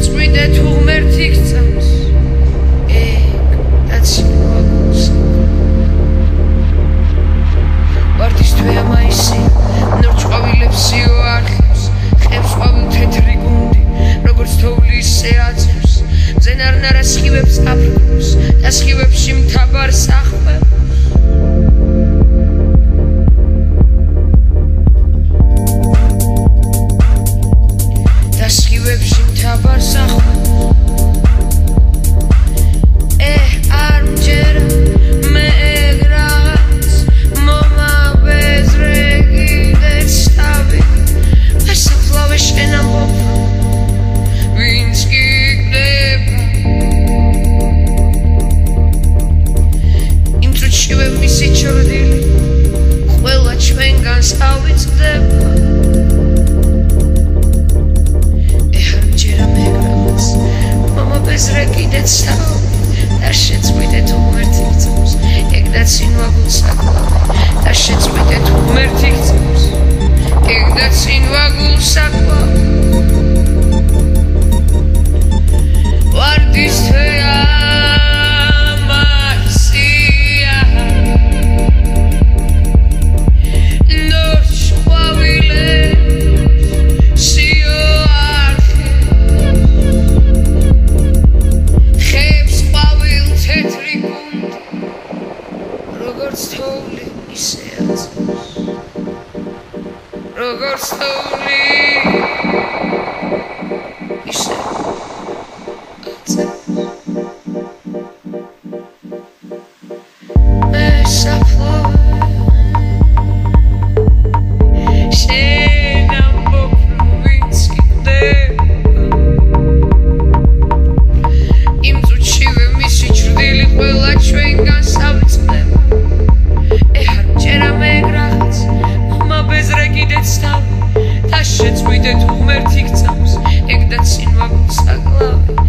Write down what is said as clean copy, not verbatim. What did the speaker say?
შეწყვიტეთ უღმერთი გწამს და ცინვაგულს ვარდის თვეამაისი ნორჩყვავილებს იოარხებს ხებს ყვავილ თეთრი გუნდი როგორც თოვლი ისე აწევს მძენარნარა სხივებს აფრკობს და სხივებში მთაბარს ახვევს და სხივებში მთაბარს ახვევს არ მჯერა მე ეგ რაღაც მომაბეზრე კიდეც თავი ასაფლავე შენ ამბობ ვინც გიგდება იმ წუთშივე მისი ჩრდილი ყველა ჩვენგანს ავიწყდება არ მჯერა მე რაღაც მომაბეზრე კიდეც თავი და შეწყვიტეთ უღმერთი გწამს ეგ და ცინვაგულ საკლავე და შეწყვიტეთ უღმერთი გწამს ეგ და ცინვაგულ საკლავე ვარდის თვეამაისია ნორჩყვავილებს იოარხებს ხებს ყვავილ თეთრი გუნდი როგორც თოვლი ისე აწევს როგორც თოვლი ისე შეწყვიტეთ უღმერთი გწამს ეგ და ცინვაგულ საკლავე